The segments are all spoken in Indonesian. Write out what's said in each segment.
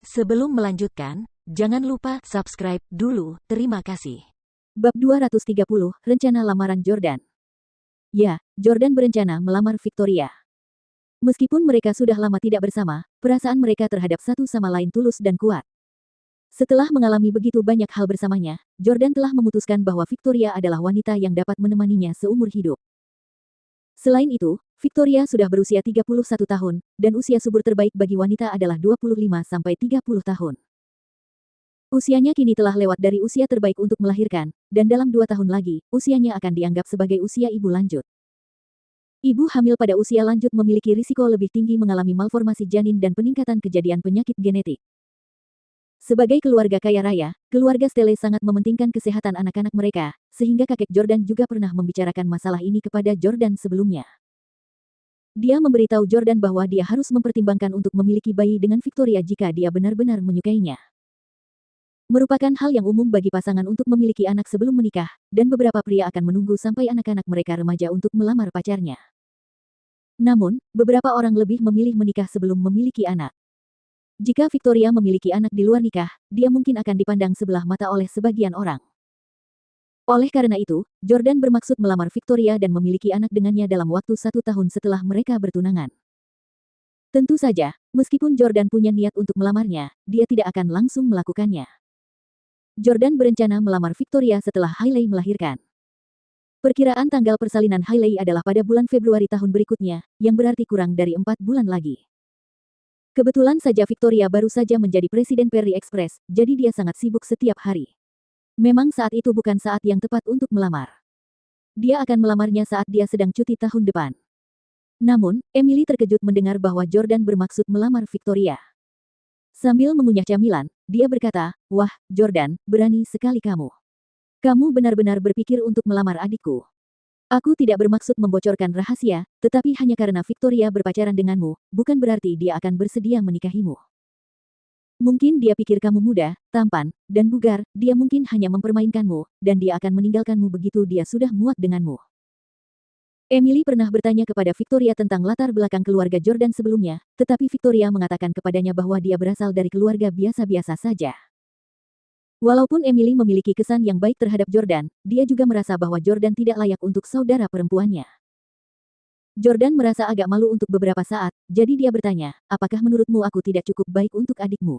Sebelum melanjutkan, jangan lupa subscribe dulu, terima kasih. Bab 230, Rencana Lamaran Jordan. Ya, Jordan berencana melamar Victoria. Meskipun mereka sudah lama tidak bersama, perasaan mereka terhadap satu sama lain tulus dan kuat. Setelah mengalami begitu banyak hal bersamanya, Jordan telah memutuskan bahwa Victoria adalah wanita yang dapat menemaninya seumur hidup. Selain itu, Victoria sudah berusia 31 tahun, dan usia subur terbaik bagi wanita adalah 25-30 tahun. Usianya kini telah lewat dari usia terbaik untuk melahirkan, dan dalam 2 tahun lagi, usianya akan dianggap sebagai usia ibu lanjut. Ibu hamil pada usia lanjut memiliki risiko lebih tinggi mengalami malformasi janin dan peningkatan kejadian penyakit genetik. Sebagai keluarga kaya raya, keluarga Stelle sangat mementingkan kesehatan anak-anak mereka, sehingga kakek Jordan juga pernah membicarakan masalah ini kepada Jordan sebelumnya. Dia memberitahu Jordan bahwa dia harus mempertimbangkan untuk memiliki bayi dengan Victoria jika dia benar-benar menyukainya. Merupakan hal yang umum bagi pasangan untuk memiliki anak sebelum menikah, dan beberapa pria akan menunggu sampai anak-anak mereka remaja untuk melamar pacarnya. Namun, beberapa orang lebih memilih menikah sebelum memiliki anak. Jika Victoria memiliki anak di luar nikah, dia mungkin akan dipandang sebelah mata oleh sebagian orang. Oleh karena itu, Jordan bermaksud melamar Victoria dan memiliki anak dengannya dalam waktu 1 tahun setelah mereka bertunangan. Tentu saja, meskipun Jordan punya niat untuk melamarnya, dia tidak akan langsung melakukannya. Jordan berencana melamar Victoria setelah Hailey melahirkan. Perkiraan tanggal persalinan Hailey adalah pada bulan Februari tahun berikutnya, yang berarti kurang dari 4 bulan lagi. Kebetulan saja Victoria baru saja menjadi presiden Perry Express, jadi dia sangat sibuk setiap hari. Memang saat itu bukan saat yang tepat untuk melamar. Dia akan melamarnya saat dia sedang cuti tahun depan. Namun, Emily terkejut mendengar bahwa Jordan bermaksud melamar Victoria. Sambil mengunyah camilan, dia berkata, "Wah, Jordan, berani sekali kamu. Kamu benar-benar berpikir untuk melamar adikku. Aku tidak bermaksud membocorkan rahasia, tetapi hanya karena Victoria berpacaran denganmu, bukan berarti dia akan bersedia menikahimu. Mungkin dia pikir kamu muda, tampan, dan bugar, dia mungkin hanya mempermainkanmu, dan dia akan meninggalkanmu begitu dia sudah muak denganmu." Emily pernah bertanya kepada Victoria tentang latar belakang keluarga Jordan sebelumnya, tetapi Victoria mengatakan kepadanya bahwa dia berasal dari keluarga biasa-biasa saja. Walaupun Emily memiliki kesan yang baik terhadap Jordan, dia juga merasa bahwa Jordan tidak layak untuk saudara perempuannya. Jordan merasa agak malu untuk beberapa saat, jadi dia bertanya, "Apakah menurutmu aku tidak cukup baik untuk adikmu?"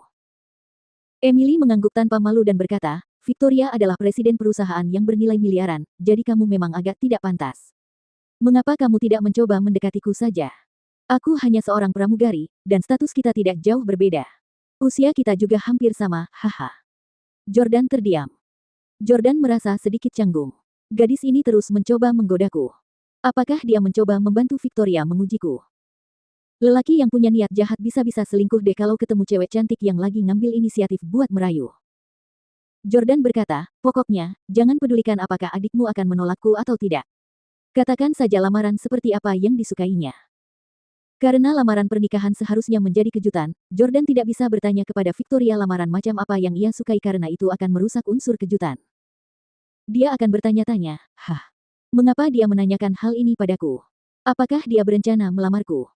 Emily mengangguk tanpa malu dan berkata, "Victoria adalah presiden perusahaan yang bernilai miliaran, jadi kamu memang agak tidak pantas. Mengapa kamu tidak mencoba mendekatiku saja? Aku hanya seorang pramugari, dan status kita tidak jauh berbeda. Usia kita juga hampir sama, haha." Jordan terdiam. Jordan merasa sedikit canggung. Gadis ini terus mencoba menggodaku. Apakah dia mencoba membantu Victoria mengujiku? Lelaki yang punya niat jahat bisa-bisa selingkuh deh kalau ketemu cewek cantik yang lagi ngambil inisiatif buat merayu. Jordan berkata, "Pokoknya, jangan pedulikan apakah adikmu akan menolakku atau tidak. Katakan saja lamaran seperti apa yang disukainya." Karena lamaran pernikahan seharusnya menjadi kejutan, Jordan tidak bisa bertanya kepada Victoria lamaran macam apa yang ia sukai karena itu akan merusak unsur kejutan. Dia akan bertanya-tanya, mengapa dia menanyakan hal ini padaku? Apakah dia berencana melamarku?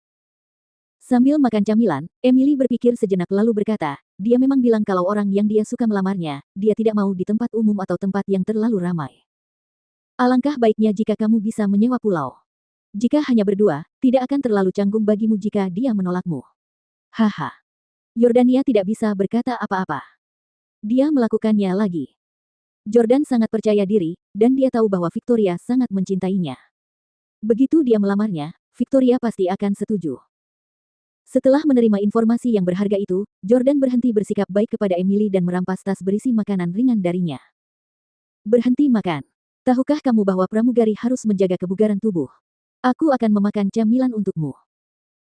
Sambil makan camilan, Emily berpikir sejenak lalu berkata, dia memang bilang kalau orang yang dia suka melamarnya, dia tidak mau di tempat umum atau tempat yang terlalu ramai. Alangkah baiknya jika kamu bisa menyewa pulau. Jika hanya berdua, tidak akan terlalu canggung bagimu jika dia menolakmu. Haha. Jordania tidak bisa berkata apa-apa. Dia melakukannya lagi. Jordan sangat percaya diri, dan dia tahu bahwa Victoria sangat mencintainya. Begitu dia melamarnya, Victoria pasti akan setuju. Setelah menerima informasi yang berharga itu, Jordan berhenti bersikap baik kepada Emily dan merampas tas berisi makanan ringan darinya. "Berhenti makan. Tahukah kamu bahwa pramugari harus menjaga kebugaran tubuh? Aku akan memakan camilan untukmu."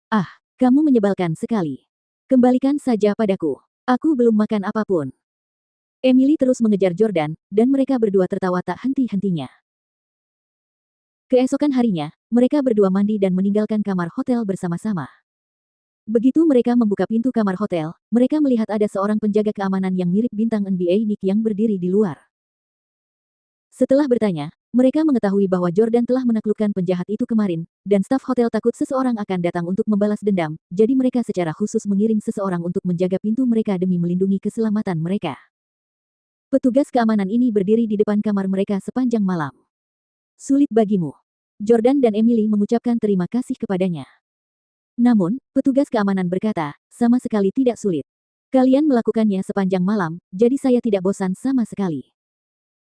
"Ah, kamu menyebalkan sekali. Kembalikan saja padaku. Aku belum makan apapun." Emily terus mengejar Jordan, dan mereka berdua tertawa tak henti-hentinya. Keesokan harinya, mereka berdua mandi dan meninggalkan kamar hotel bersama-sama. Begitu mereka membuka pintu kamar hotel, mereka melihat ada seorang penjaga keamanan yang mirip bintang NBA Nick yang berdiri di luar. Setelah bertanya, Mereka mengetahui bahwa Jordan telah menaklukkan penjahat itu kemarin, dan staf hotel takut seseorang akan datang untuk membalas dendam, jadi mereka secara khusus mengirim seseorang untuk menjaga pintu mereka demi melindungi keselamatan mereka. Petugas keamanan ini berdiri di depan kamar mereka sepanjang malam. Sulit bagimu. Jordan dan Emily mengucapkan terima kasih kepadanya. Namun, petugas keamanan berkata, sama sekali tidak sulit. Kalian melakukannya sepanjang malam, jadi saya tidak bosan sama sekali.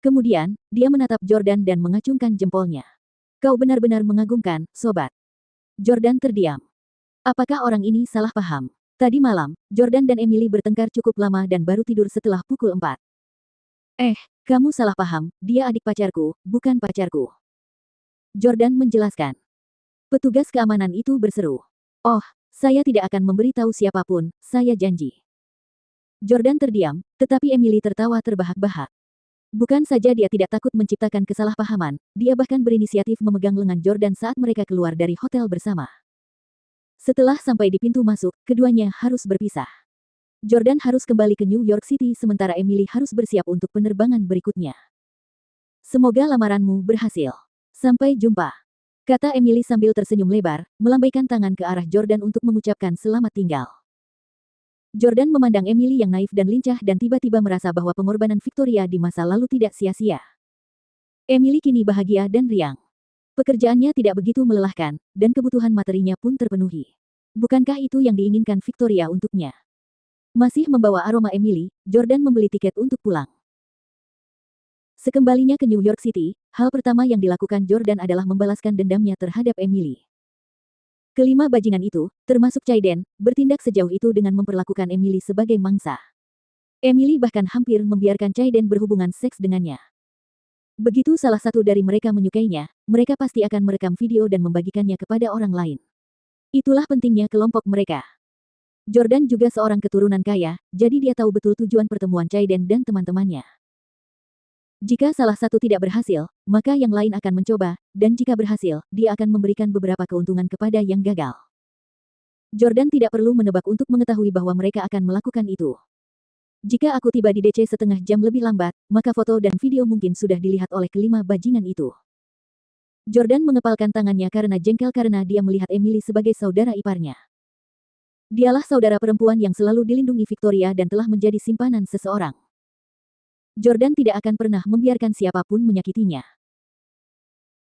Kemudian, dia menatap Jordan dan mengacungkan jempolnya. Kau benar-benar mengagumkan, sobat. Jordan terdiam. Apakah orang ini salah paham? Tadi malam, Jordan dan Emily bertengkar cukup lama dan baru tidur setelah pukul 4. Kamu salah paham, dia adik pacarku, bukan pacarku. Jordan menjelaskan. Petugas keamanan itu berseru. Oh, saya tidak akan memberitahu siapapun, saya janji. Jordan terdiam, tetapi Emily tertawa terbahak-bahak. Bukan saja dia tidak takut menciptakan kesalahpahaman, dia bahkan berinisiatif memegang lengan Jordan saat mereka keluar dari hotel bersama. Setelah sampai di pintu masuk, keduanya harus berpisah. Jordan harus kembali ke New York City sementara Emily harus bersiap untuk penerbangan berikutnya. Semoga lamaranmu berhasil. Sampai jumpa, kata Emily sambil tersenyum lebar, melambaikan tangan ke arah Jordan untuk mengucapkan selamat tinggal. Jordan memandang Emily yang naif dan lincah dan tiba-tiba merasa bahwa pengorbanan Victoria di masa lalu tidak sia-sia. Emily kini bahagia dan riang. Pekerjaannya tidak begitu melelahkan, dan kebutuhan materinya pun terpenuhi. Bukankah itu yang diinginkan Victoria untuknya? Masih membawa aroma Emily, Jordan membeli tiket untuk pulang. Sekembalinya ke New York City, hal pertama yang dilakukan Jordan adalah membalaskan dendamnya terhadap Emily. Kelima bajingan itu, termasuk Chaiden, bertindak sejauh itu dengan memperlakukan Emily sebagai mangsa. Emily bahkan hampir membiarkan Chaiden berhubungan seks dengannya. Begitu salah satu dari mereka menyukainya, mereka pasti akan merekam video dan membagikannya kepada orang lain. Itulah pentingnya kelompok mereka. Jordan juga seorang keturunan kaya, jadi dia tahu betul tujuan pertemuan Chaiden dan teman-temannya. Jika salah satu tidak berhasil, maka yang lain akan mencoba, dan jika berhasil, dia akan memberikan beberapa keuntungan kepada yang gagal. Jordan tidak perlu menebak untuk mengetahui bahwa mereka akan melakukan itu. Jika aku tiba di DC setengah jam lebih lambat, maka foto dan video mungkin sudah dilihat oleh kelima bajingan itu. Jordan mengepalkan tangannya karena jengkel karena dia melihat Emily sebagai saudara iparnya. Dialah saudara perempuan yang selalu dilindungi Victoria dan telah menjadi simpanan seseorang. Jordan tidak akan pernah membiarkan siapapun menyakitinya.